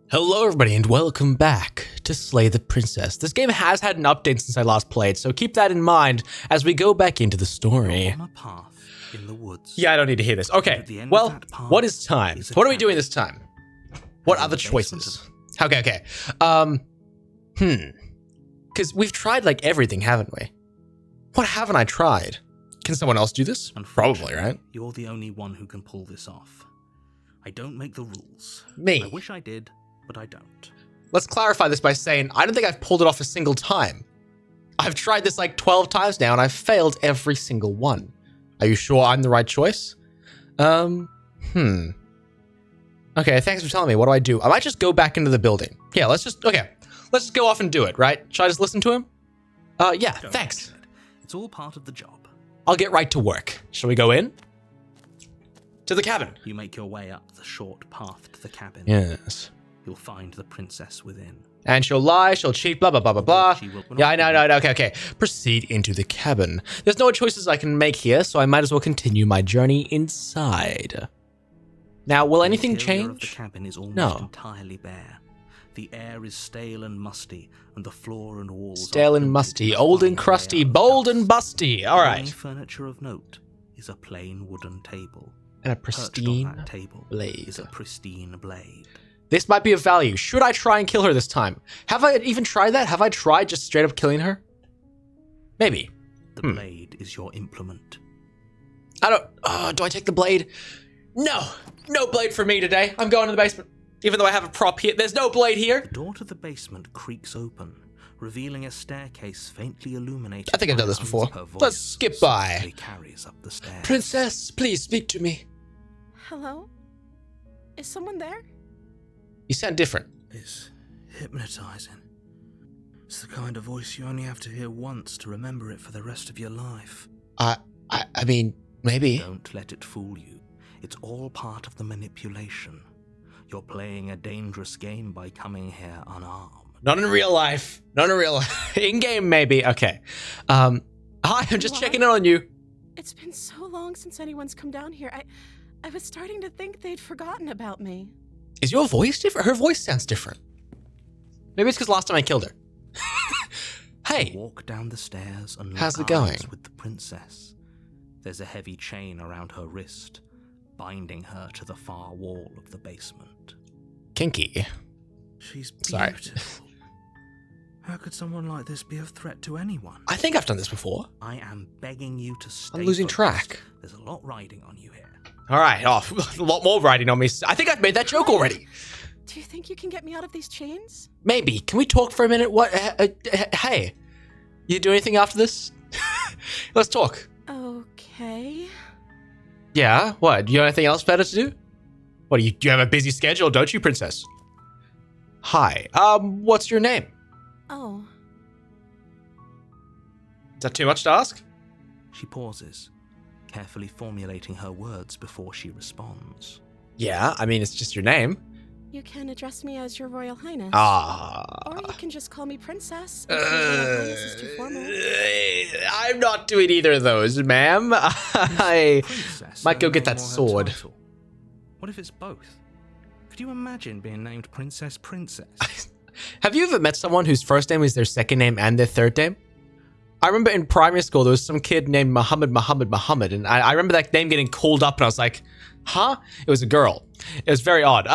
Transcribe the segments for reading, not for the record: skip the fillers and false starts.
Hello everybody and welcome back to Slay the Princess. This game has had an update since I last played, so keep that in mind as we go back into the story. On a path in the woods. Yeah, I don't need to hear this. Okay, well, what is time? What are we doing this time? What are the choices? Okay. Because we've tried like everything, haven't we? What haven't I tried? Can someone else do this? Probably, right? You're the only one who can pull this off. I don't make the rules. Me. I wish I did, but I don't. Let's clarify this by saying I don't think I've pulled it off a single time. I've tried this like 12 times now and I've failed every single one. Are you sure I'm the right choice? Okay, thanks for telling me. What do? I might just go back into the building. Yeah, let's just go off and do it, right? Should I just listen to him? Yeah, thanks. It's all part of the job. I'll get right to work. Shall we go in? To the cabin. You make your way up the short path to the cabin. Yes. You'll find the princess within. And she'll lie, she'll cheat, blah, blah, blah, blah, blah. Yeah, I know, okay. Proceed into the cabin. There's no choices I can make here, so I might as well continue my journey inside. Now, will anything change? The cabin is almost entirely bare. The air is stale and musty, and the floor and walls stale and musty, old and crusty, bold and busty. All right. The only furniture of note is a plain wooden table. And a pristine on that table blade. Is a pristine blade. This might be of value. Should I try and kill her this time? Have I even tried that? Have I tried just straight up killing her? Maybe. The blade is your implement. Do I take the blade? No blade for me today. I'm going to the basement. Even though I have a prop here, there's no blade here. The door to the basement creaks open, revealing a staircase faintly illuminated. I think I've done this before. Let's skip by. Carries up the stairs. Princess, please speak to me. Hello? Is someone there? You sound different. It's hypnotizing. It's the kind of voice you only have to hear once to remember it for the rest of your life. I mean, maybe. Don't let it fool you. It's all part of the manipulation. You're playing a dangerous game by coming here unarmed. Not in real life. In-game, maybe. Okay. Hi, I'm just checking in on you. It's been so long since anyone's come down here. I was starting to think they'd forgotten about me. Is your voice different? Her voice sounds different. Maybe it's because last time I killed her. Hey. You walk down the stairs and look how's it going with the princess. There's a heavy chain around her wrist, binding her to the far wall of the basement. Kinky. She's beautiful. Sorry. How could someone like this be a threat to anyone? I think I've done this before. I am begging you to stay. I'm losing track. There's a lot riding on you here. All right. Oh, a lot more riding on me. I think I've made that joke already. Do you think you can get me out of these chains? Maybe. Can we talk for a minute? What? Hey. You do anything after this? Let's talk. Okay. Yeah? What? Do you have anything else better to do? What, do you have a busy schedule, don't you, princess? Hi. What's your name? Oh. Is that too much to ask? She pauses, carefully formulating her words before she responds. Yeah, I mean, it's just your name. You can address me as your Royal Highness. Or you can just call me Princess if your Royal Highness is too formal. I'm not doing either of those, ma'am. I might go get that sword. What if it's both? Could you imagine being named Princess? Have you ever met someone whose first name is their second name and their third name? I remember in primary school, there was some kid named Muhammad, and I remember that name getting called up, and I was like, huh? It was a girl. It was very odd.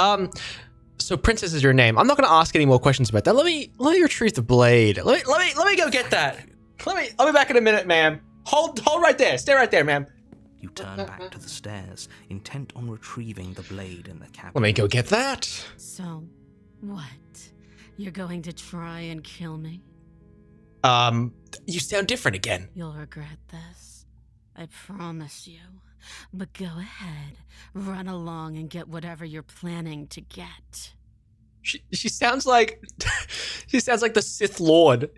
So Princess is your name. I'm not going to ask any more questions about that. Let me retrieve the blade. Let me go get that. I'll be back in a minute, ma'am. Hold right there. Stay right there, ma'am. You turn back to the stairs, intent on retrieving the blade in the cabin. Let me go get that. So, what? You're going to try and kill me? You sound different again. You'll regret this. I promise you. But go ahead. Run along and get whatever you're planning to get. She sounds like the Sith Lord.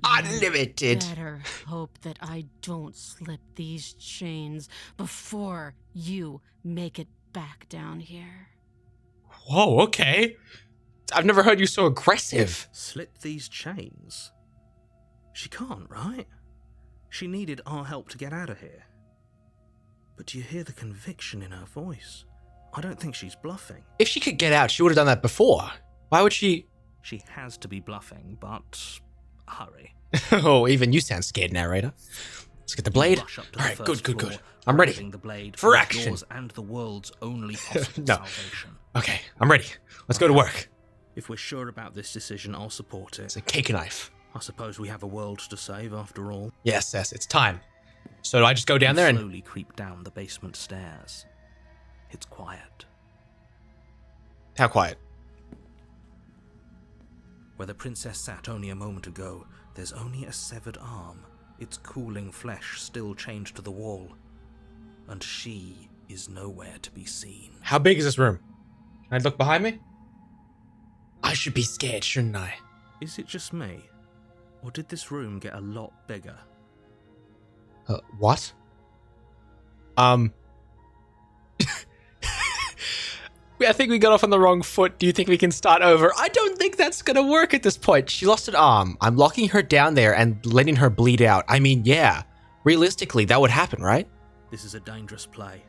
Unlimited. Better hope that I don't slip these chains before you make it back down here. Whoa, okay. I've never heard you so aggressive. Slip these chains? She can't, right? She needed our help to get out of here. But do you hear the conviction in her voice? I don't think she's bluffing. If she could get out, she would have done that before. Why would she? She has to be bluffing, but hurry. Oh, even you sound scared, narrator. Let's get the blade. Rush up to All the right, first good. floor, I'm ready. grabbing the blade For was action. yours and the world's only possible No. salvation. Okay, I'm ready. Let's go to work. If we're sure about this decision, I'll support It's it. a cake and knife. I suppose we have a world to save after all. Yes, it's time. So do I just go down there and... slowly creep down the basement stairs. It's quiet. How quiet? Where the princess sat only a moment ago, there's only a severed arm, its cooling flesh still chained to the wall. And she is nowhere to be seen. How big is this room? Can I look behind me? I should be scared, shouldn't I? Is it just me? Or did this room get a lot bigger? What? I think we got off on the wrong foot. Do you think we can start over? I don't think that's gonna work at this point. She lost an arm. I'm locking her down there and letting her bleed out. I mean, yeah. Realistically, that would happen, right? This is a dangerous play.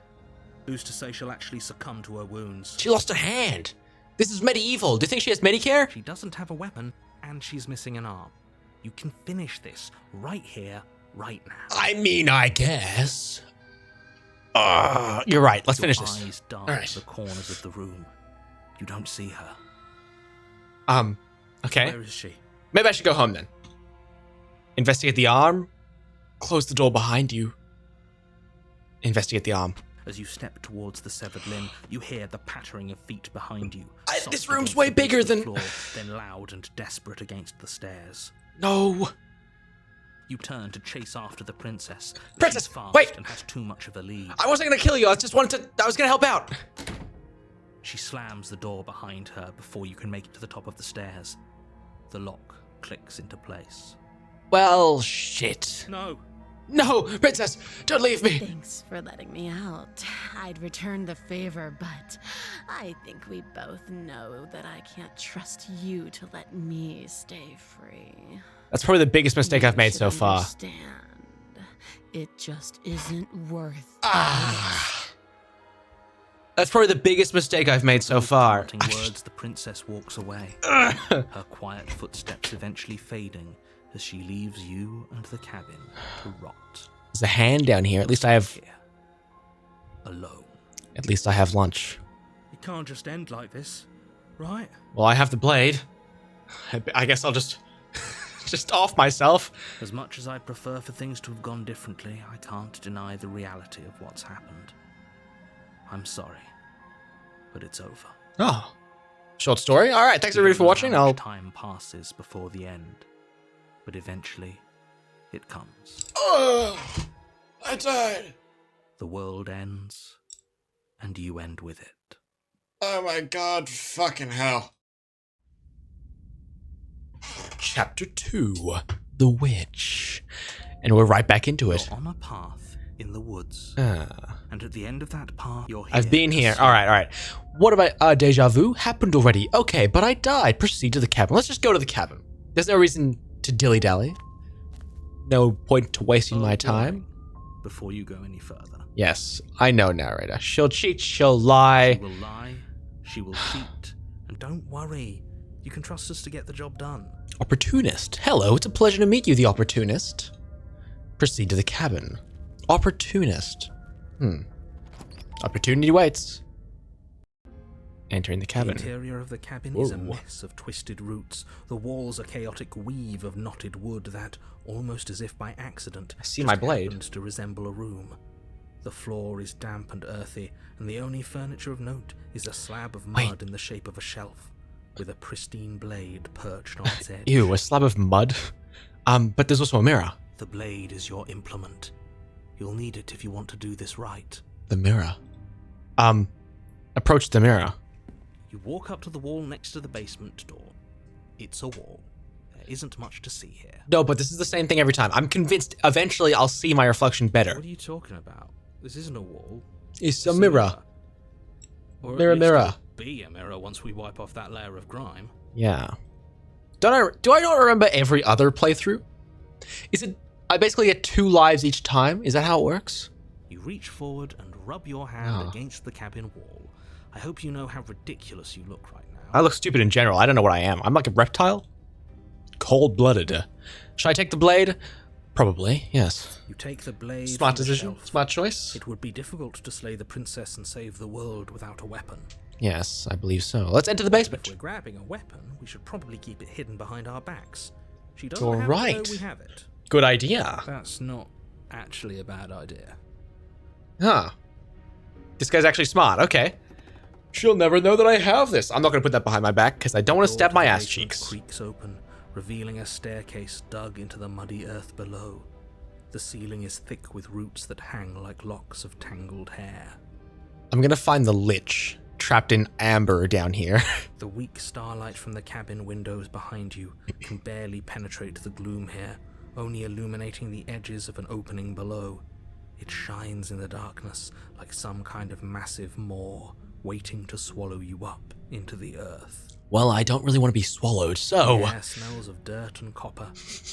Who's to say she'll actually succumb to her wounds? She lost a hand. This is medieval. Do you think she has Medicare? She doesn't have a weapon, and she's missing an arm. You can finish this right here, right now. I mean, I guess. You're right. Let's finish this. Your eyes dart All right. the corners of the room. You don't see her. Okay. Where is she? Maybe I should go home then. Investigate the arm. Close the door behind you. Investigate the arm. As you step towards the severed limb, you hear the pattering of feet behind you. This Soft room's against way the base bigger of the than- floor, then loud and desperate against the stairs. No. You turn to chase after the princess. but Princess, she's fast wait! and has too much of a lead. I wasn't gonna kill you. I was gonna help out. She slams the door behind her before you can make it to the top of the stairs. The lock clicks into place. Well, shit. No! No, princess, don't leave me. Thanks for letting me out. I'd return the favor, but I think we both know that I can't trust you to let me stay free. That's probably the biggest mistake You I've made should so far. Understand. It just isn't worth That's probably the biggest mistake I've made so far. Parting words, the princess walks away. Her quiet footsteps eventually fading as she leaves you and the cabin to rot. There's a hand down here. At least I have. Here. Alone. At least I have lunch. It can't just end like this, right? Well, I have the blade. I guess I'll just off myself. As much as I'd prefer for things to have gone differently, I can't deny the reality of what's happened. I'm sorry, but it's over. Oh, short story. All right, thanks everybody for watching. How much time passes before the end, but eventually, it comes. Oh, I died. The world ends, and you end with it. Oh my god, fucking hell. Chapter 2, The Witch. And we're right back into it. You're on a path in the woods, Ah. and at the end of that path, you're here. I've been to here. see- All right. What about deja vu? Happened already. Okay, but I died. Proceed to the cabin. Let's just go to the cabin. There's no reason to dilly-dally. No point to wasting my time. Before you go any further. Yes, I know, narrator. She'll cheat, she'll lie. She will lie, she will cheat, and don't worry, you can trust us to get the job done. Opportunist. Hello, it's a pleasure to meet you, the opportunist. Proceed to the cabin. Opportunist. Opportunity waits. Entering the cabin. The interior of the cabin is a Whoa. mess of twisted roots. The walls a chaotic weave of knotted wood that, almost as if by accident, I see just my blade. happens to resemble a room. The floor is damp and earthy, and the only furniture of note is a slab of mud Wait. in the shape of a shelf, with a pristine blade perched on its edge. Ew, a slab of mud? But there's also a mirror. The blade is your implement. You'll need it if you want to do this right. The mirror. Approach the mirror. You walk up to the wall next to the basement door. It's a wall. There isn't much to see here. No, but this is the same thing every time. I'm convinced eventually I'll see my reflection better. What are you talking about? This isn't a wall. It's a mirror. Or at Mirror, least mirror. it'll be a mirror once we wipe off that layer of grime. Yeah. Do I not remember every other playthrough? Is it I basically get 2 lives each time? Is that how it works? You reach forward and rub your hand Oh. against the cabin wall. I hope you know how ridiculous you look right now. I look stupid in general. I don't know what I am. I'm like a reptile? Cold-blooded. Should I take the blade? Probably, yes. You take the blade. Smart from the decision. shelf. Smart choice. It would be difficult to slay the princess and save the world without a weapon. Yes, I believe so. Let's enter the basement. If we're grabbing a weapon, we should probably keep it hidden behind our backs. She doesn't You're have right. to know we have it. Good idea. That's not actually a bad idea. Huh. This guy's actually smart. Okay. She'll never know that I have this. I'm not going to put that behind my back because I don't want to The door stab my the ass basement cheeks. creaks open, revealing a staircase dug into the muddy earth below. The ceiling is thick with roots that hang like locks of tangled hair. I'm going to find the lich trapped in amber down here. The weak starlight from the cabin windows behind you can barely penetrate the gloom here, only illuminating the edges of an opening below. It shines in the darkness like some kind of massive maw, waiting to swallow you up into the earth. Well, I don't really want to be swallowed, so... The air smells of dirt and copper.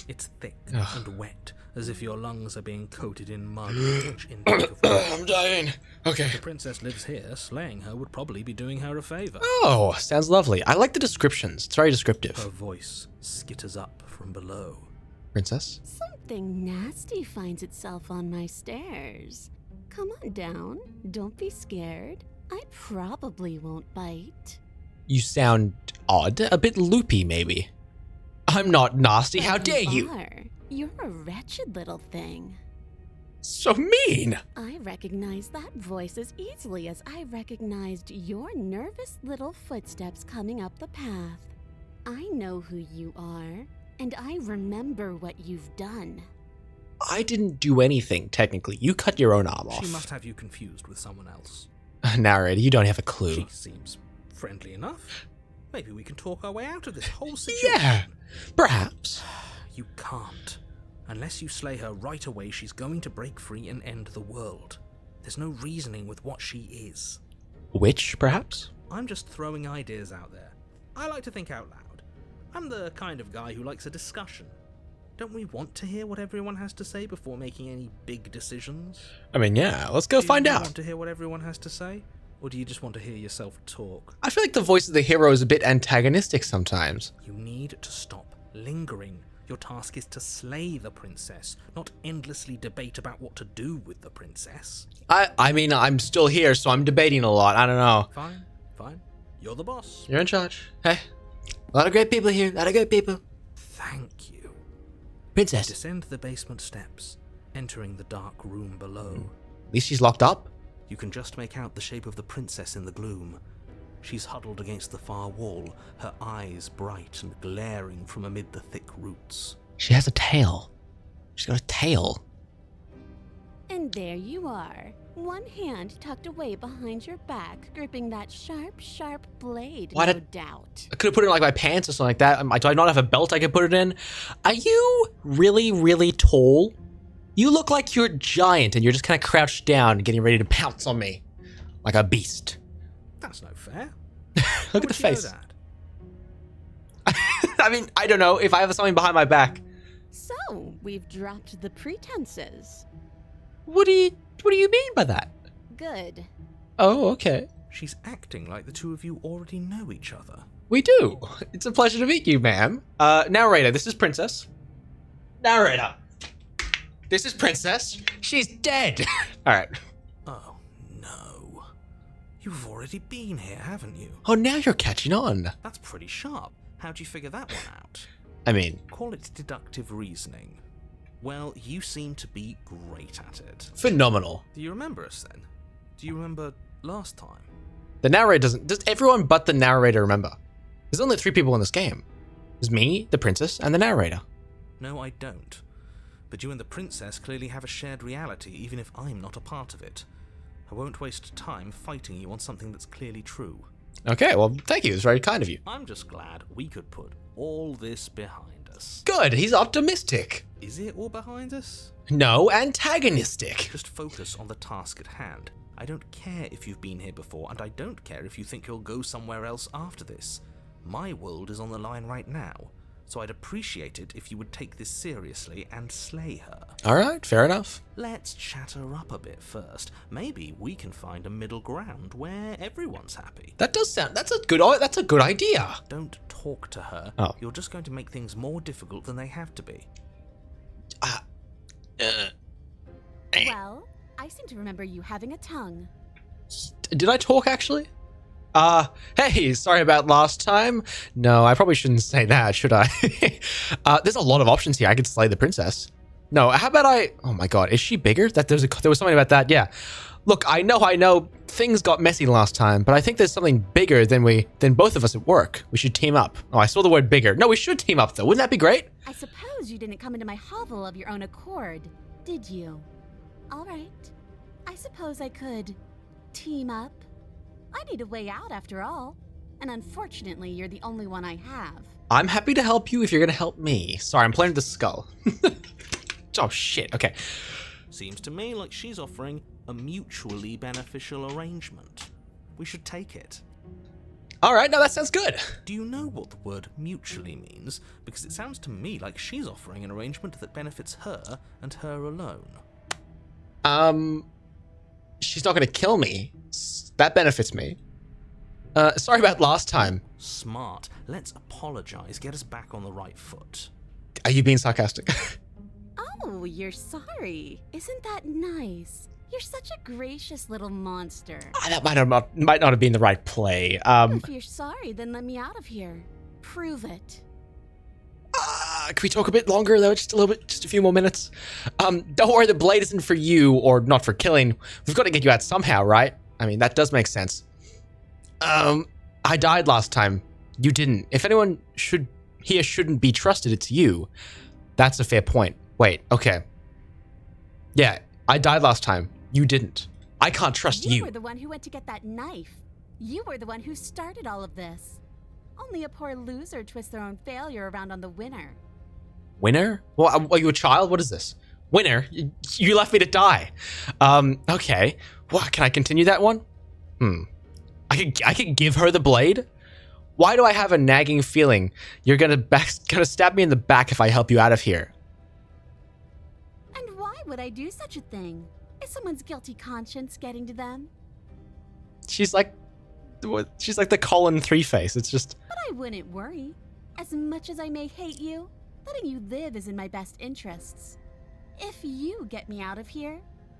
It's thick and wet, as if your lungs are being coated in mud with each intake of water. I'm dying. Okay. If the princess lives here, slaying her would probably be doing her a favor. Oh, sounds lovely. I like the descriptions. It's very descriptive. Her voice skitters up from below. Princess? Something nasty finds itself on my stairs. Come on down. Don't be scared. I probably won't bite. You sound odd. A bit loopy, maybe. I'm not nasty. How dare you? You're a wretched little thing. So mean. I recognize that voice as easily as I recognized your nervous little footsteps coming up the path. I know who you are, and I remember what you've done. I didn't do anything, technically. You cut your own arm off. She must have you confused with someone else. Narrator, you don't have a clue. She seems friendly enough. Maybe we can talk our way out of this whole situation. Yeah, perhaps. You can't. Unless you slay her right away, she's going to break free and end the world. There's no reasoning with what she is. Witch, perhaps? I'm just throwing ideas out there. I like to think out loud. I'm the kind of guy who likes a discussion. Don't we want to hear what everyone has to say before making any big decisions? I mean, yeah, let's go find Do you out. want to hear what everyone has to say? Or do you just want to hear yourself talk? I feel like the voice of the hero is a bit antagonistic sometimes. You need to stop lingering. Your task is to slay the princess, not endlessly debate about what to do with the princess. I mean, I'm still here, so I'm debating a lot. I don't know. Fine, fine. You're the boss. You're in charge. Hey, a lot of great people here. A lot of great people. Thank you. Princess. Descend the basement steps, entering the dark room below. At least she's locked up. You can just make out the shape of the princess in the gloom. She's huddled against the far wall, her eyes bright and glaring from amid the thick roots. She has a tail. She's got a tail. And there you are, one hand tucked away behind your back, gripping that sharp, sharp blade, What no a- doubt. I could have put it in like my pants or something like that. Do I not have a belt I could put it in? Are you really, really tall? You look like you're giant and you're just kind of crouched down, getting ready to pounce on me. Like a beast. That's no fair. Look at the How would you know face. that? I mean, I don't know. If I have something behind my back. So, we've dropped the pretenses. What do you mean by that? Good. Oh, okay. She's acting like the two of you already know each other. We do. It's a pleasure to meet you, ma'am. Narrator, this is Princess. Narrator. This is Princess. She's dead. All right. Oh, no. You've already been here, haven't you? Oh, now you're catching on. That's pretty sharp. How'd you figure that one out? I mean, Call it deductive reasoning. Well, you seem to be great at it. phenomenal. Do you remember us then? Do you remember last time? The narrator doesn't. Does everyone but the narrator remember? There's only 3 people in this game. There's me, the princess, and the narrator. No, I don't. But you and the princess clearly have a shared reality, even if I'm not a part of it. I won't waste time fighting you on something that's clearly true. Okay, well, thank you. It's very kind of you. I'm just glad we could put all this behind us. Good. He's optimistic. Is it all behind us? No, antagonistic. Just focus on the task at hand. I don't care if you've been here before, and I don't care if you think you'll go somewhere else after this. My world is on the line right now, so I'd appreciate it if you would take this seriously and slay her. All right, fair enough. Let's chat her up a bit first. Maybe we can find a middle ground where everyone's happy. That's a good idea. Don't talk to her. Oh. You're just going to make things more difficult than they have to be. Well, I seem to remember you having a tongue. Did I talk actually? Hey, sorry about last time. No, I probably shouldn't say that, should I? There's a lot of options here. I could slay the princess. No, how about oh my god, is she bigger? There was something about that, yeah. Look, I know, things got messy last time, but I think there's something bigger than both of us at work. We should team up. Oh, I saw the word bigger. No, we should team up though. Wouldn't that be great? I suppose you didn't come into my hovel of your own accord, did you? All right. I suppose I could team up. I need a way out after all. And unfortunately, you're the only one I have. I'm happy to help you if you're gonna help me. Sorry, I'm playing with the skull. Oh shit, okay. Seems to me like she's offering a mutually beneficial arrangement. We should take it. All right, now that sounds good. Do you know what the word mutually means? Because it sounds to me like she's offering an arrangement that benefits her and her alone. She's not gonna kill me. That benefits me. Sorry about last time. Smart. Let's apologize. Get us back on the right foot. Are you being sarcastic? Oh, you're sorry. Isn't that nice? You're such a gracious little monster. That might not have been the right play. If you're sorry, then let me out of here. Prove it. Can we talk a bit longer though? Just a little bit, just a few more minutes. Don't worry, the blade isn't for you or not for killing. We've got to get you out somehow, right? I mean, that does make sense. I died last time. You didn't. If anyone shouldn't be trusted, it's you. That's a fair point. Wait, okay. Yeah, I died last time. You didn't. I can't trust you. You were the one who went to get that knife. You were the one who started all of this. Only a poor loser twists their own failure around on the winner. Winner? Well, are you a child? What is this? Winner? You left me to die. Okay. What, can I continue that one? I could give her the blade? Why do I have a nagging feeling you're gonna stab me in the back if I help you out of here? And why would I do such a thing? Is someone's guilty conscience getting to them? She's like the Colin Three-Face. It's just... But I wouldn't worry. As much as I may hate you, letting you live is in my best interests. If you get me out of here,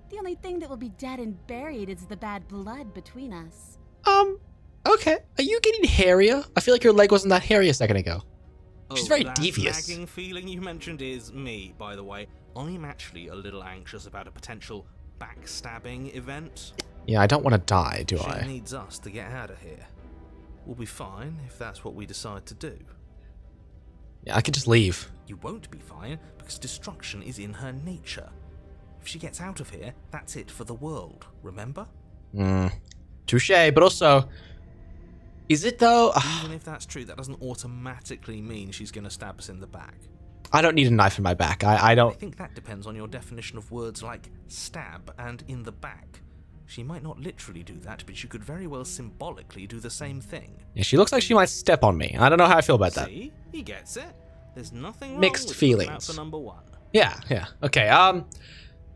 the only thing that will be dead and buried is the bad blood between us. Okay. Are you getting hairier? I feel like your leg wasn't that hairy a second ago. She's very that devious. Nagging feeling you mentioned is me, by the way. I'm actually a little anxious about a potential backstabbing event. Yeah, I don't want to die, do I? She needs us to get out of here. We'll be fine if that's what we decide to do. Yeah, I could just leave. You won't be fine because destruction is in her nature. If she gets out of here, that's it for the world, remember? Touche, but also... Is it though? Even if that's true, that doesn't automatically mean she's going to stab us in the back. I don't need a knife in my back. I don't... I think that depends on your definition of words like stab and in the back. She might not literally do that, but she could very well symbolically do the same thing. Yeah, she looks like she might step on me. I don't know how I feel about that. See? He gets it. There's nothing wrong Mixed with feelings. looking out for number one. Yeah. Okay,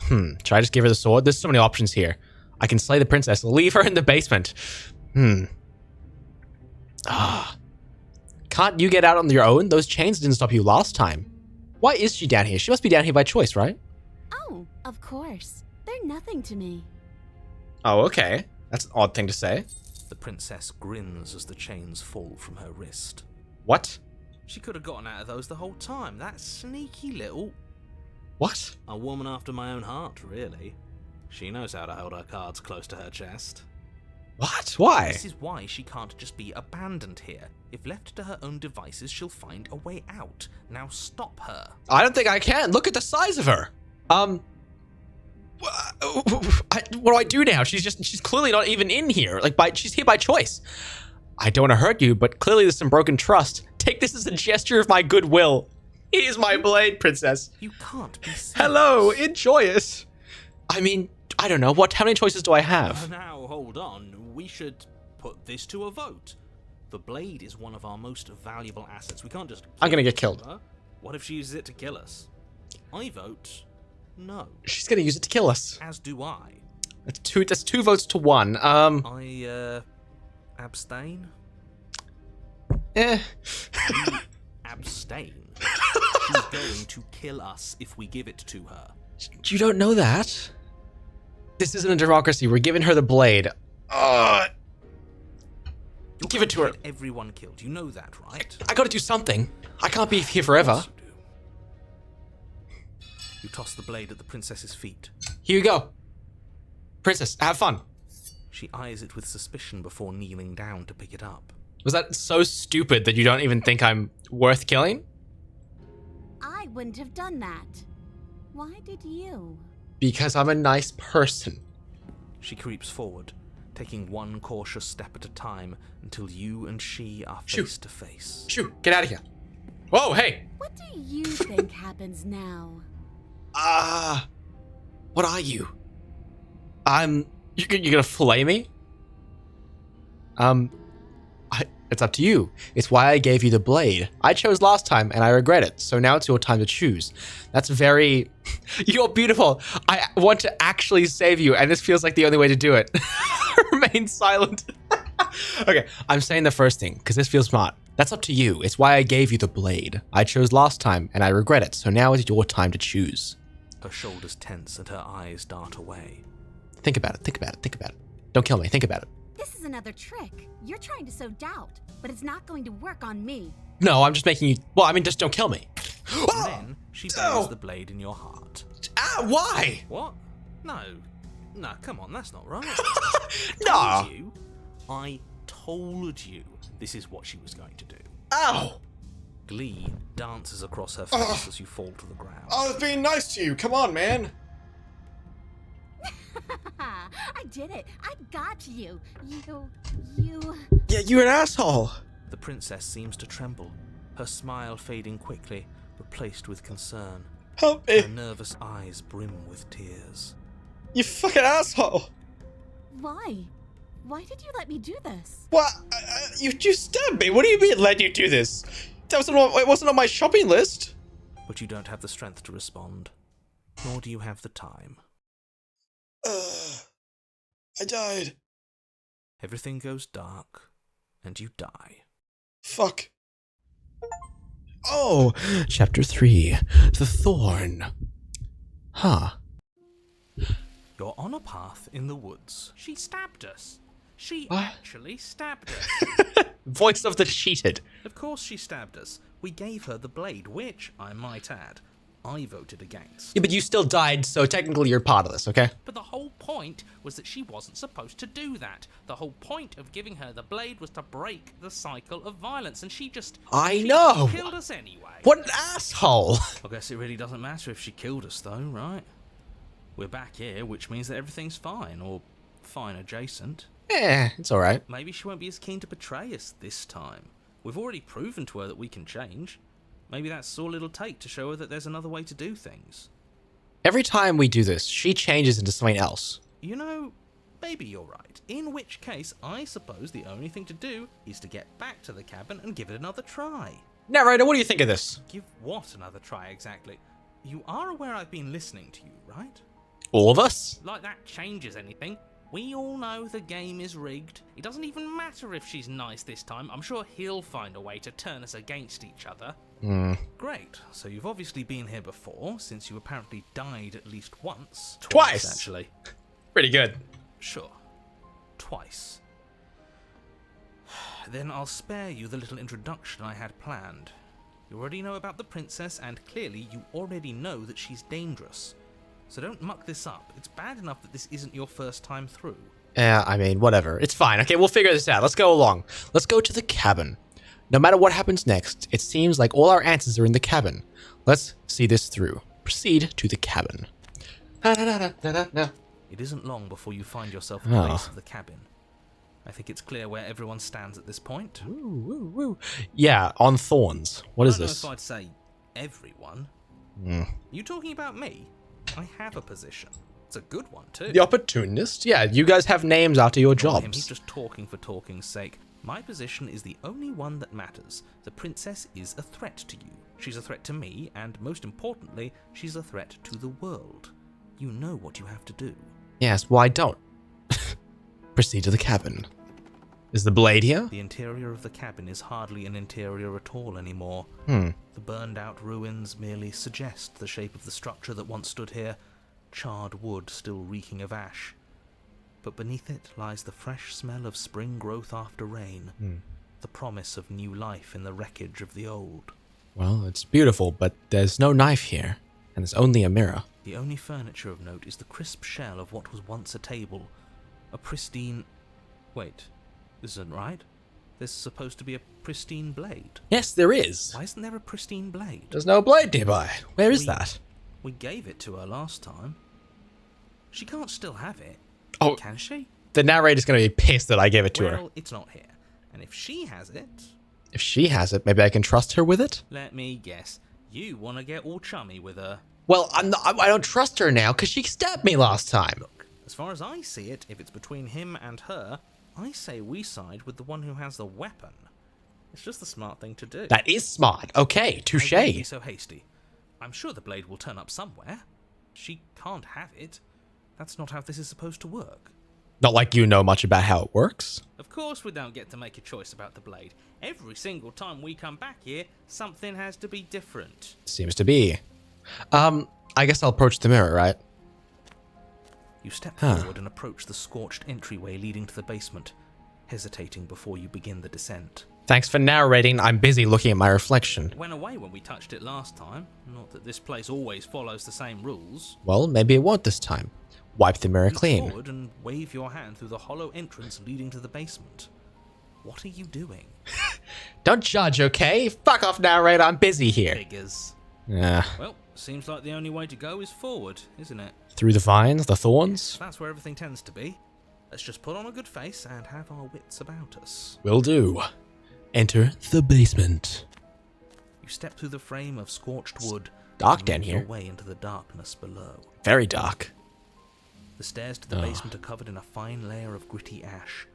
should I just give her the sword? There's so many options here. I can slay the princess, leave her in the basement. Can't you get out on your own? Those chains didn't stop you last time. Why is she down here? She must be down here by choice, right? Oh, of course. They're nothing to me. Oh, okay. That's an odd thing to say. The princess grins as the chains fall from her wrist. What? She could have gotten out of those the whole time. That sneaky little... What? A woman after my own heart, really. She knows how to hold her cards close to her chest. What? Why? This is why she can't just be abandoned here. If left to her own devices, she'll find a way out. Now stop her. I don't think I can. Look at the size of her. What do I do now? She's clearly not even in here. She's here by choice. I don't want to hurt you, but clearly there's some broken trust. Take this as a gesture of my goodwill. Here's my blade, princess. You can't be serious. Hello, enjoy it. I mean, I don't know. How many choices do I have? Now, hold on. We should put this to a vote. The blade is one of our most valuable assets. We can't just... I'm gonna get killed. Her. What if she uses it to kill us? I vote no. She's gonna use it to kill us. As do I. That's 2 votes to 1. I abstain. Eh. You abstain. She's going to kill us if we give it to her. You don't know that. This isn't a democracy. We're giving her the blade. Give it to her. Everyone killed. You know that, right? I gotta do something. I can't be here forever. You do. You toss the blade at the princess's feet. Here you go. Princess, have fun. She eyes it with suspicion before kneeling down to pick it up. Was that so stupid that you don't even think I'm worth killing? I wouldn't have done that. Why did you? Because I'm a nice person. She creeps forward, taking one cautious step at a time until you and she are face to face. Shoo, get out of here. Whoa, hey. What do you think happens now? What are you? You're gonna fillet me? It's up to you. It's why I gave you the blade. I chose last time and I regret it. So now it's your time to choose. That's very... You're beautiful. I want to actually save you and this feels like the only way to do it. Remain silent. Okay, I'm saying the first thing because this feels smart. That's up to you. It's why I gave you the blade. I chose last time and I regret it. So now it's your time to choose. Her shoulders tense and her eyes dart away. Think about it. Think about it. Think about it. Don't kill me. Think about it. This is another trick. You're trying to sow doubt, but it's not going to work on me. No, I'm just making you... Well, I mean, just don't kill me. And then she buries the blade in your heart. Why? What? No, come on, that's not right. No. I told you this is what she was going to do. Ow. Glee dances across her face as you fall to the ground. I was being nice to you. Come on, man. I did it. I got you. You... Yeah, you're an asshole. The princess seems to tremble, her smile fading quickly, replaced with concern. Help me. Her nervous eyes brim with tears. You fucking asshole. Why? Why did you let me do this? What? You stabbed me. What do you mean let you do this? It wasn't on my shopping list. But you don't have the strength to respond, nor do you have the time. I died. Everything goes dark, and you die. Fuck. Oh, chapter 3, the thorn. Huh. You're on a path in the woods. She stabbed us. She What? actually stabbed us. Voice of the cheated. Of course she stabbed us. We gave her the blade, which, I might add, I voted against. Yeah, but you still died, so technically you're part of this, okay? But the whole point was that she wasn't supposed to do that. The whole point of giving her the blade was to break the cycle of violence, and she just killed us anyway. What an asshole. I guess it really doesn't matter if she killed us, though, right? We're back here, which means that everything's fine, or fine adjacent. It's alright. Maybe she won't be as keen to betray us this time. We've already proven to her that we can change. Maybe that's all it'll take to show her that there's another way to do things. Every time we do this, she changes into something else. You know, maybe you're right. In which case, I suppose the only thing to do is to get back to the cabin and give it another try. Narrator, what do you think of this? Give what another try exactly? You are aware I've been listening to you, right? All of us? Like that changes anything. We all know the game is rigged. It doesn't even matter if she's nice this time. I'm sure he'll find a way to turn us against each other. Great. So you've obviously been here before, since you apparently died at least once. Twice! Actually. Pretty good. Sure. Twice. Then I'll spare you the little introduction I had planned. You already know about the princess, and clearly you already know that she's dangerous. So don't muck this up. It's bad enough that this isn't your first time through. Yeah, I mean, whatever. It's fine. Okay, we'll figure this out. Let's go along. Let's go to the cabin. No matter what happens next, it seems like all our answers are in the cabin. Let's see this through. Proceed to the cabin. It isn't long before you find yourself at the base of the cabin. I think it's clear where everyone stands at this point. Yeah, on thorns. What is I don't this? know if I'd say everyone. You talking about me? I have a position. It's a good one, too. The opportunist? Yeah, you guys have names after your Ignore him, jobs. he's just talking for talking's sake. My position is the only one that matters. The princess is a threat to you. She's a threat to me, and most importantly, she's a threat to the world. You know what you have to do. Yes, well, I don't. Proceed to the cabin. Is the blade here? The interior of the cabin is hardly an interior at all anymore. The burned out ruins merely suggest the shape of the structure that once stood here, charred wood still reeking of ash. But beneath it lies the fresh smell of spring growth after rain, the promise of new life in the wreckage of the old. Well, it's beautiful, but there's no knife here, and there's only a mirror. The only furniture of note is the crisp shell of what was once a table. A pristine... Wait, this isn't right. There's supposed to be a pristine blade. Yes, there is. Why isn't there a pristine blade? There's no blade nearby. Where is that? We gave it to her last time. She can't still have it. Oh, Can she? the narrator's going to be pissed that I gave it to her. Well, it's not here. And if she has it... If she has it, maybe I can trust her with it? Let me guess. You want to get all chummy with her. Well, I don't trust her now because she stabbed me last time. Look, as far as I see it, if it's between him and her, I say we side with the one who has the weapon. It's just the smart thing to do. That is smart. Okay, touche. I wouldn't be so hasty. I'm sure the blade will turn up somewhere. She can't have it. That's not how this is supposed to work. Not like you know much about how it works. Of course we don't get to make a choice about the blade. Every single time we come back here, something has to be different. Seems to be. I guess I'll approach the mirror, right? You step forward and approach the scorched entryway leading to the basement, hesitating before you begin the descent. Thanks for narrating. I'm busy looking at my reflection. It went away when we touched it last time. Not that this place always follows the same rules. Well, maybe it won't this time. Wipe the mirror Reach clean. forward and wave your hand through the hollow entrance leading to the basement. What are you doing? Don't judge, okay? Fuck off, narrator. I'm busy here. Figures. Yeah. Well, seems like the only way to go is forward, isn't it? Through the vines, the thorns? That's where everything tends to be. Let's just put on a good face and have our wits about us. Will do. Enter the basement. You step through the frame of scorched wood. Dark and down make here. your way into the darkness below. Very dark. The stairs to the basement are covered in a fine layer of gritty ash.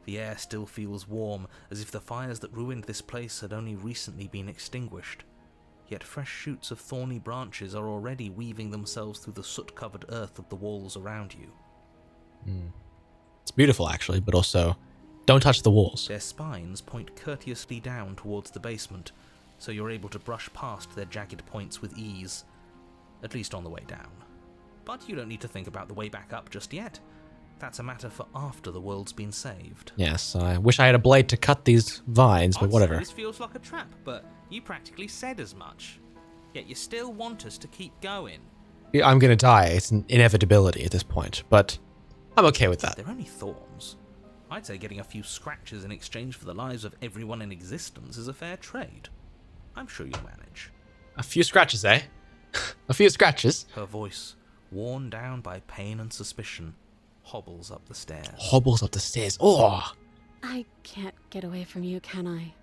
The air still feels warm, as if the fires that ruined this place had only recently been extinguished. Yet fresh shoots of thorny branches are already weaving themselves through the soot-covered earth of the walls around you. It's beautiful, actually, but also, don't touch the walls. Their spines point courteously down towards the basement, so you're able to brush past their jagged points with ease, at least on the way down. But you don't need to think about the way back up just yet. That's a matter for after the world's been saved. Yes, I wish I had a blade to cut these vines, but I'd say whatever. This feels like a trap, but you practically said as much. Yet you still want us to keep going. I'm gonna die. It's an inevitability at this point, but I'm okay with that. They're only thorns. I'd say getting a few scratches in exchange for the lives of everyone in existence is a fair trade. I'm sure you'll manage. A few scratches, eh? A few scratches. Her voice, worn down by pain and suspicion, hobbles up the stairs. Hobbles up the stairs. Oh! I can't get away from you, can I?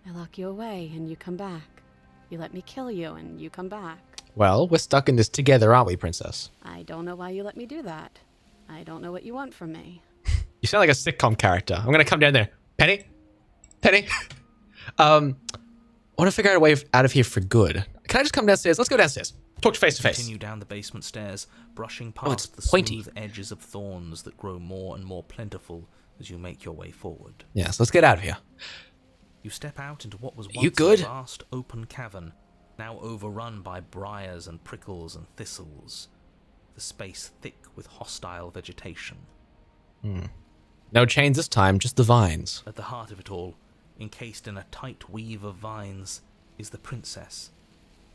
I lock you away and you come back. You let me kill you and you come back. Well, we're stuck in this together, aren't we, princess? I don't know why you let me do that. I don't know what you want from me. You sound like a sitcom character. I'm gonna come down there. Penny? Penny? I want to figure out a way out of here for good. Can I just come downstairs? Let's go downstairs. Talk face to face. Continue down the basement stairs, brushing it's past the pointy. smooth edges of thorns that grow more and more plentiful as you make your way forward. Yes, let's get out of here. You step out into what was You once good? a vast open cavern, now overrun by briars and prickles and thistles, the space thick with hostile vegetation. No chains this time, just the vines. At the heart of it all, encased in a tight weave of vines, is the princess,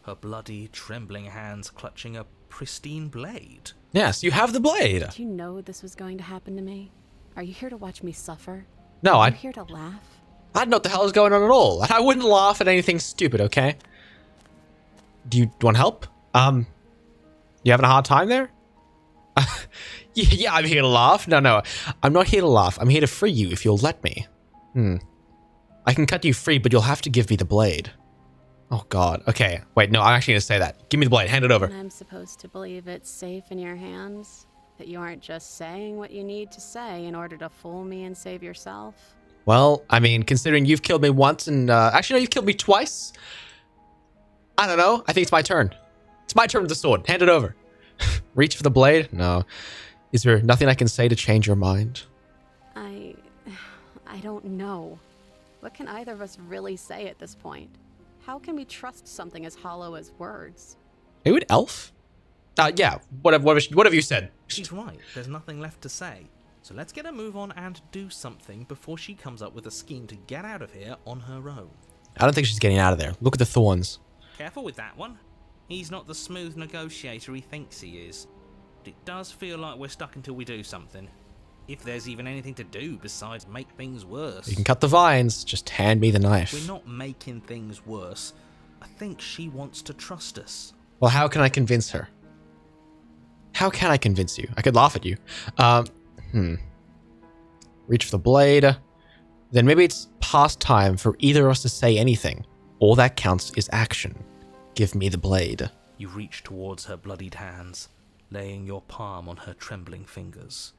her bloody, trembling hands clutching a pristine blade. Yes, you have the blade. Did you know this was going to happen to me? Are you here to watch me suffer? No, Are you I here to laugh? don't know what the hell is going on at all. I wouldn't laugh at anything stupid, okay? Do you want help? You having a hard time there? Yeah, I'm here to laugh. No, I'm not here to laugh. I'm here to free you if you'll let me. I can cut you free, but you'll have to give me the blade. Oh, God. Okay. Wait, no, I'm actually going to say that. Give me the blade. Hand it over. And I'm supposed to believe it's safe in your hands? That you aren't just saying what you need to say in order to fool me and save yourself? Well, I mean, considering you've killed me once and actually, no, you've killed me twice. I don't know. I think it's my turn. It's my turn with the sword. Hand it over. Reach for the blade? No. Is there nothing I can say to change your mind? I don't know. What can either of us really say at this point? How can we trust something as hollow as words? Are you an elf? Yeah. What have you said? She's right. There's nothing left to say. So let's get a move on and do something before she comes up with a scheme to get out of here on her own. I don't think she's getting out of there. Look at the thorns. Careful with that one. He's not the smooth negotiator he thinks he is. But it does feel like we're stuck until we do something. If there's even anything to do besides make things worse. You can cut the vines. Just hand me the knife. We're not making things worse. I think she wants to trust us. Well, how can I convince her? How can I convince you? I could laugh at you. Reach for the blade. Then maybe it's past time for either of us to say anything. All that counts is action. Give me the blade. You reach towards her bloodied hands, laying your palm on her trembling fingers.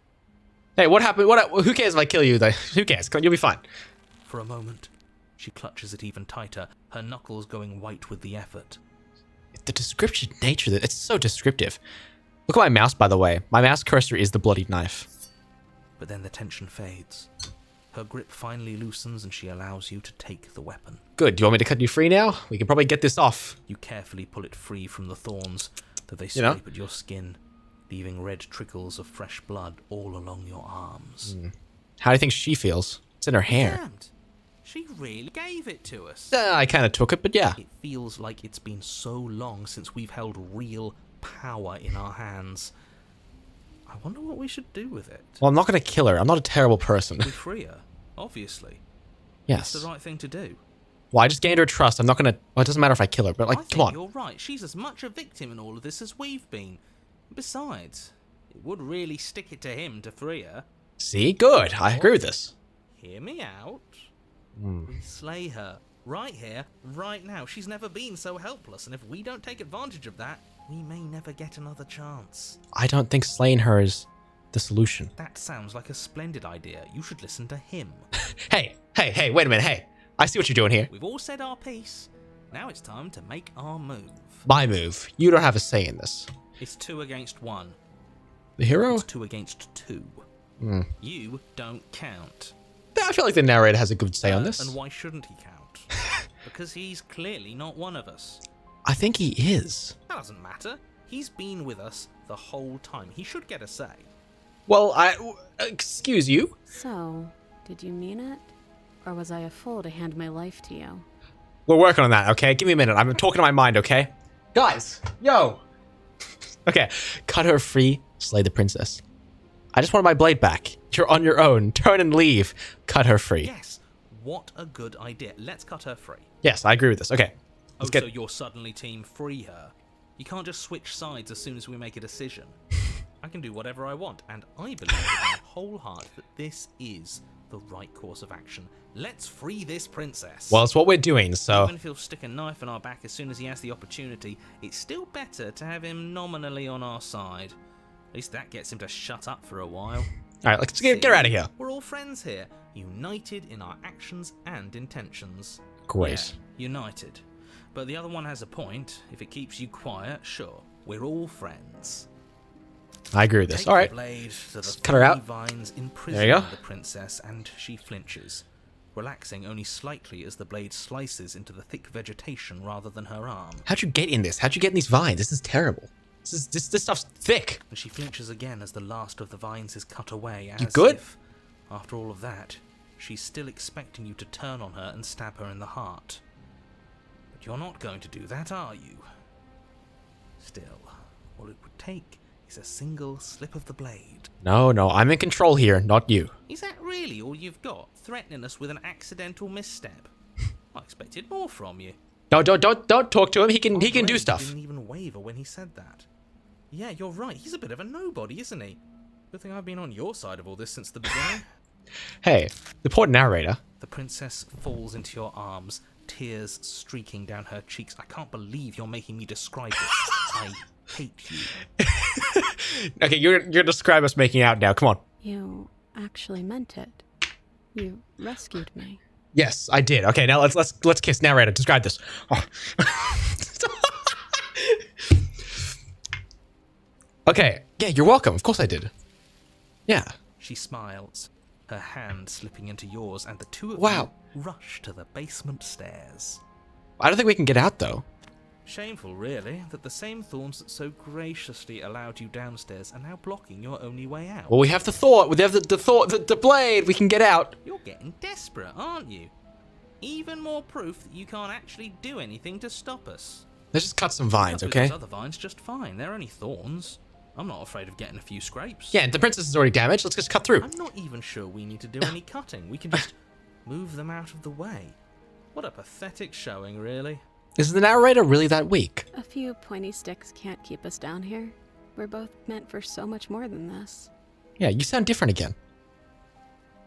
Hey, what happened? Who cares if I kill you, though? Who cares? You'll be fine. For a moment, she clutches it even tighter, her knuckles going white with the effort. The description nature, it's so descriptive. Look at my mouse, by the way. My mouse cursor is the bloodied knife. But then the tension fades. Her grip finally loosens and she allows you to take the weapon. Good. Do you want me to cut you free now? We can probably get this off. You carefully pull it free from the thorns, though they scrape at your skin, leaving red trickles of fresh blood all along your arms. How do you think she feels? It's in her hair. Damned. She really gave it to us. I kind of took it, but yeah. It feels like it's been so long since we've held real power in our hands. I wonder what we should do with it. Well, I'm not going to kill her. I'm not a terrible person. We free her, obviously. Yes. It's the right thing to do. Well, I just gained her trust. I'm not going to... Well, it doesn't matter if I kill her, but I think come on. You're right. She's as much a victim in all of this as we've been. Besides, it would really stick it to him to free her. See? Good. I agree with this. Hear me out. We slay her. Right here, right now. She's never been so helpless, and if we don't take advantage of that, we may never get another chance. I don't think slaying her is the solution. That sounds like a splendid idea. You should listen to him. Hey, wait a minute. Hey, I see what you're doing here. We've all said our piece. Now it's time to make our move. My move. You don't have a say in this. It's 2 against 1. The hero? It's 2 against 2. You don't count. I feel like the narrator has a good say on this. And why shouldn't he count? Because he's clearly not one of us. I think he is. That doesn't matter. He's been with us the whole time. He should get a say. Well, excuse you? So, did you mean it? Or was I a fool to hand my life to you? We're working on that, okay? Give me a minute. I'm talking to my mind, okay? Guys, yo! Okay, cut her free, slay the princess. I just wanted my blade back. You're on your own. Turn and leave. Cut her free. Yes, what a good idea. Let's cut her free. Yes, I agree with this. Okay. So you're suddenly team free her. You can't just switch sides as soon as we make a decision. I can do whatever I want, and I believe with my whole heart that this is the right course of action. Let's free this princess. Well, it's what we're doing, so... Even if he'll stick a knife in our back as soon as he has the opportunity, it's still better to have him nominally on our side. At least that gets him to shut up for a while. Alright, let's get her out of here. We're all friends here, united in our actions and intentions. Great. Yeah, united. But the other one has a point. If it keeps you quiet, sure. We're all friends. I agree with this. Take All right. the blade to the Cut her out. vines There imprisoning you go. the princess, and she flinches, relaxing only slightly as the blade slices into the thick vegetation rather than her arm. How'd you get in this? How'd you get in these vines? This is terrible. This stuff's thick. And she flinches again as the last of the vines is cut away, as You good? if, after all of that, she's still expecting you to turn on her and stab her in the heart. But you're not going to do that, are you? Still, all it would take is a single slip of the blade. No, I'm in control here, not you. Is that really all you've got? Threatening us with an accidental misstep? I expected more from you. No, don't talk to him. He can do Blade stuff. Didn't even waver when he said that. Yeah, you're right. He's a bit of a nobody, isn't he? Good thing I've been on your side of all this since the beginning. Hey, the poor narrator. The princess falls into your arms, tears streaking down her cheeks. I can't believe you're making me describe this. I hate you. Okay, you're gonna describe us making out now. Come on. You actually meant it. You rescued me. Yes, I did. Okay, now let's kiss. Narrator, describe this. Oh. Okay. Yeah, you're welcome. Of course I did. Yeah. She smiles, her hand slipping into yours, and the two of Wow. you rush to the basement stairs. I don't think we can get out though. Shameful, really, that the same thorns that so graciously allowed you downstairs are now blocking your only way out. Well, we have the thought. We have the blade. We can get out. You're getting desperate, aren't you? Even more proof that you can't actually do anything to stop us. Let's just cut some vines, Cut through okay? those other vines just fine. They're only thorns. I'm not afraid of getting a few scrapes. Yeah, the princess is already damaged. Let's just cut through. I'm not even sure we need to do any cutting. We can just move them out of the way. What a pathetic showing, really. Is the narrator really that weak? A few pointy sticks can't keep us down here. We're both meant for so much more than this. Yeah, you sound different again.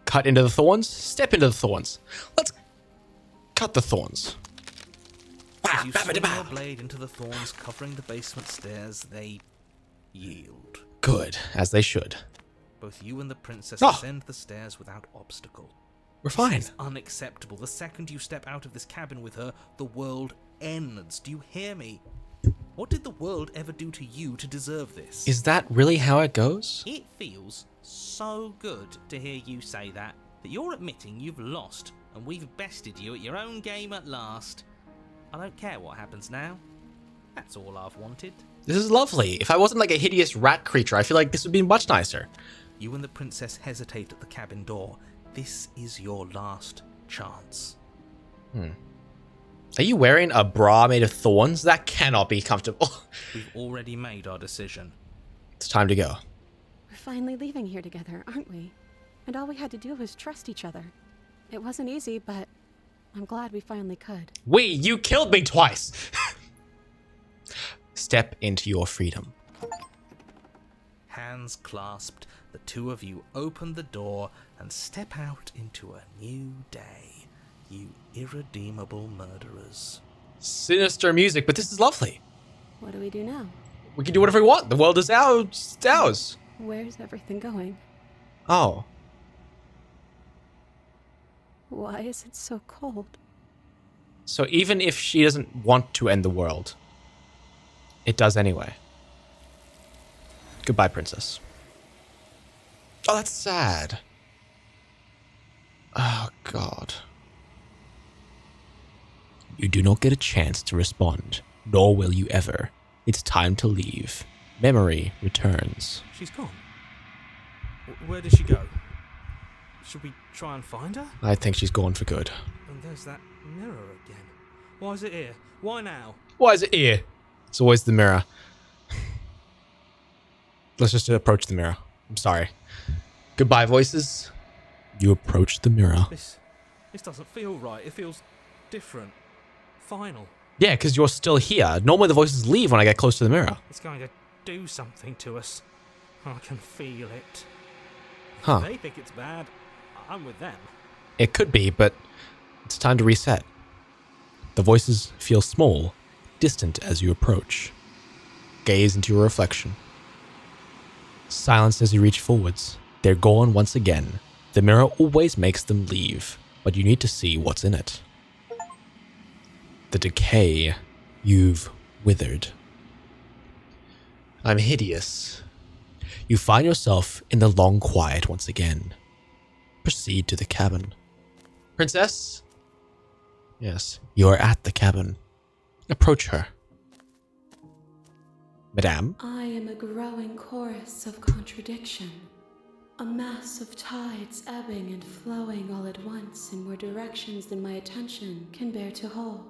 Cut into the thorns. Step into the thorns. Let's cut the thorns. As you swing your blade into the thorns covering the basement stairs, they yield. Good, as they should. Both you and the princess Oh. ascend the stairs without obstacle. We're fine. This is unacceptable. The second you step out of this cabin with her, the world ends. Do you hear me? What did the world ever do to you to deserve this? Is that really how it goes? It feels so good to hear you say that you're admitting you've lost and we've bested you at your own game at last. I don't care what happens now. That's all I've wanted. This is lovely. If I wasn't like a hideous rat creature, I feel like this would be much nicer. You and the princess hesitate at the cabin door. This is your last chance. Are you wearing a bra made of thorns? That cannot be comfortable. We've already made our decision. It's time to go. We're finally leaving here together, aren't we? And all we had to do was trust each other. It wasn't easy, but I'm glad we finally could. You killed me twice. Step into your freedom. Hands clasped, the two of you open the door and step out into a new day. You irredeemable murderers. Sinister music, but this is lovely. What do we do now? We can do whatever we want. The world is ours. It's ours. Where's everything going? Oh. Why is it so cold? So even if she doesn't want to end the world, it does anyway. Goodbye, princess. Oh, that's sad. Oh, God. You do not get a chance to respond, nor will you ever. It's time to leave. Memory returns. She's gone. Where did she go? Should we try and find her? I think she's gone for good. And there's that mirror again. Why is it here? Why now? Why is it here? It's always the mirror. Let's just approach the mirror. I'm sorry. Goodbye, voices. You approach the mirror. This doesn't feel right. It feels different. Final. Yeah, because you're still here. Normally the voices leave when I get close to the mirror. It's going to do something to us. I can feel it. Huh. They think it's bad. I'm with them. It could be, but it's time to reset. The voices feel small, distant as you approach. Gaze into your reflection. Silence as you reach forwards. They're gone once again. The mirror always makes them leave, but you need to see what's in it. The decay. You've withered. I'm hideous. You find yourself in the long quiet once again. Proceed to the cabin. Princess? Yes, you are at the cabin. Approach her. Madame? I am a growing chorus of contradiction. A mass of tides ebbing and flowing all at once in more directions than my attention can bear to hold.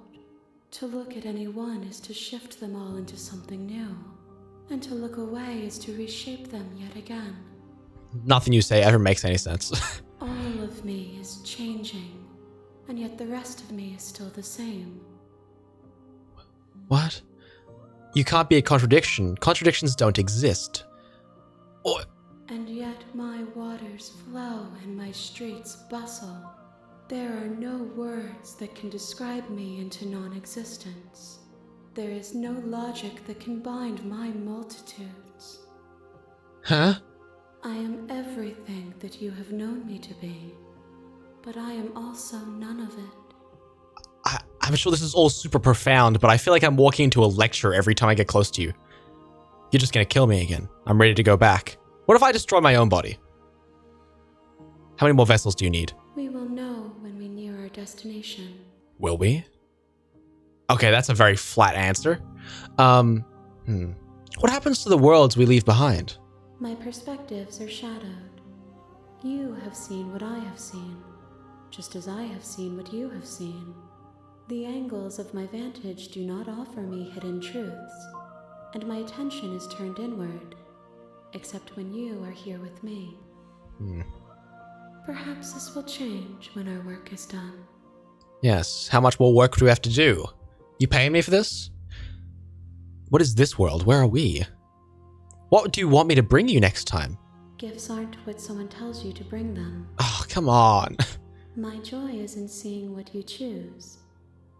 To look at any one is to shift them all into something new. And to look away is to reshape them yet again. Nothing you say ever makes any sense. All of me is changing, and yet the rest of me is still the same. What? You can't be a contradiction. Contradictions don't exist. Or And yet my waters flow and my streets bustle. There are no words that can describe me into non-existence. There is no logic that can bind my multitudes. Huh? I am everything that you have known me to be. but I am also none of it. I'm sure this is all super profound, but I feel like I'm walking into a lecture every time I get close to you. You're just gonna kill me again. I'm ready to go back. What if I destroy my own body? How many more vessels do you need? We will know when we near our destination. Will we? Okay, that's a very flat answer. What happens to the worlds we leave behind? My perspectives are shadowed. You have seen what I have seen, just as I have seen what you have seen. The angles of my vantage do not offer me hidden truths, and my attention is turned inward, except when you are here with me. Perhaps this will change when our work is done. Yes, how much more work do we have to do? You paying me for this? What is this world? Where are we? What do you want me to bring you next time? Gifts aren't what someone tells you to bring them. Oh, come on. My joy is in seeing what you choose.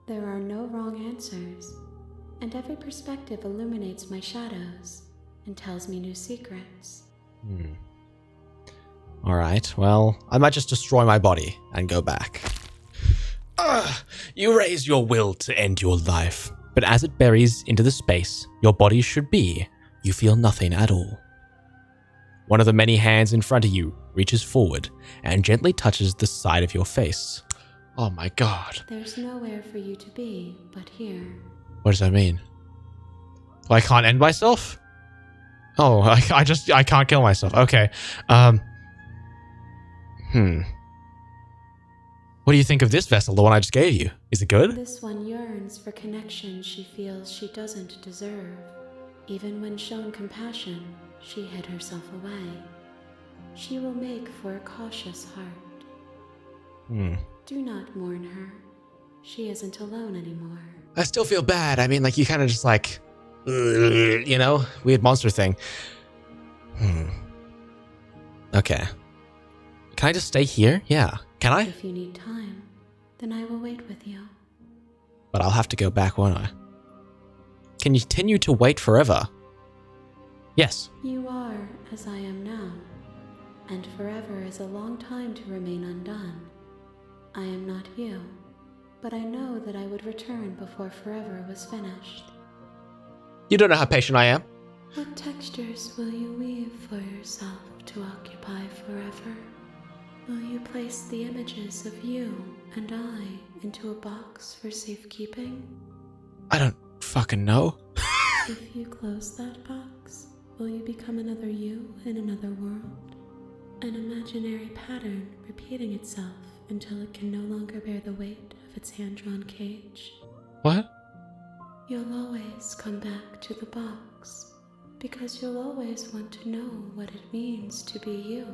There are no wrong answers, and every perspective illuminates my shadows and tells me new secrets. Alright, well, I might just destroy my body and go back. You raise your will to end your life, but as it buries into the space your body should be, you feel nothing at all. One of the many hands in front of you reaches forward and gently touches the side of your face. Oh my god. There's nowhere for you to be but here. What does that mean? I can't end myself? Oh, I can't kill myself. Okay. What do you think of this vessel, the one I just gave you? Is it good? This one yearns for connection she feels she doesn't deserve. Even when shown compassion, she hid herself away. She will make for a cautious heart. Do not mourn her. She isn't alone anymore. I still feel bad. I mean, like, you kind of just like, you know, weird monster thing. Okay. Can I just stay here? Yeah. Can I? If you need time, then I will wait with you. But I'll have to go back, won't I? Can you continue to wait forever? Yes. You are as I am now, and forever is a long time to remain undone. I am not you, but I know that I would return before forever was finished. You don't know how patient I am. What textures will you weave for yourself to occupy forever? Will you place the images of you and I into a box for safekeeping? I don't fucking know. If you close that box, will you become another you in another world? An imaginary pattern repeating itself until it can no longer bear the weight of its hand-drawn cage. What? You'll always come back to the box, because you'll always want to know what it means to be you.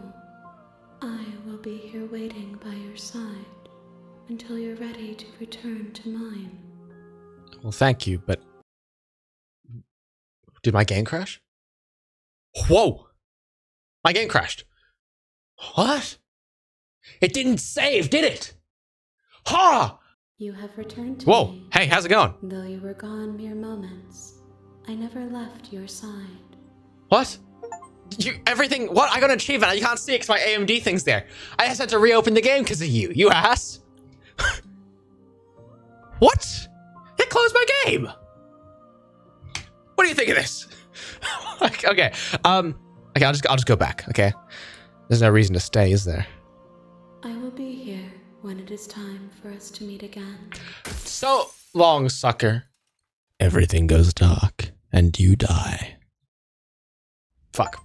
I will be here waiting by your side until you're ready to return to mine. Well, thank you, but... Did my game crash? Whoa! My game crashed. What? It didn't save, did it? Ha! You have returned to Whoa! me. Hey, how's it going? Though you were gone mere moments, I never left your side. What? Everything... What? I got an achievement. You can't see it because my AMD thing's there. I just had to reopen the game because of you. You ass. What? It closed my game. What do you think of this? Okay. Okay, I'll just go back, okay? There's no reason to stay, is there? I will be here when it is time for us to meet again. So long, sucker. Everything goes dark, and you die. Fuck.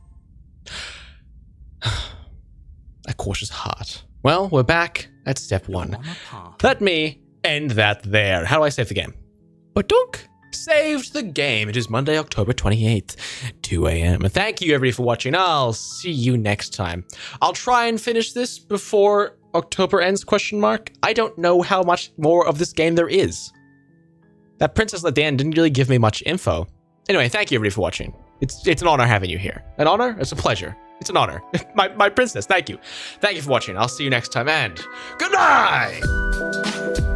A cautious heart. Well, we're back at step 1. Let me end that there. How do I save the game? Badunk. Saved the game. It is Monday, October 28th, 2 a.m. And thank you, everybody, for watching. I'll see you next time. I'll try and finish this before October ends, ? I don't know how much more of this game there is. That princess at the end didn't really give me much info. Anyway, thank you, everybody, for watching. It's an honor having you here. An honor? It's a pleasure. It's an honor. My princess, thank you. Thank you for watching. I'll see you next time, and good night!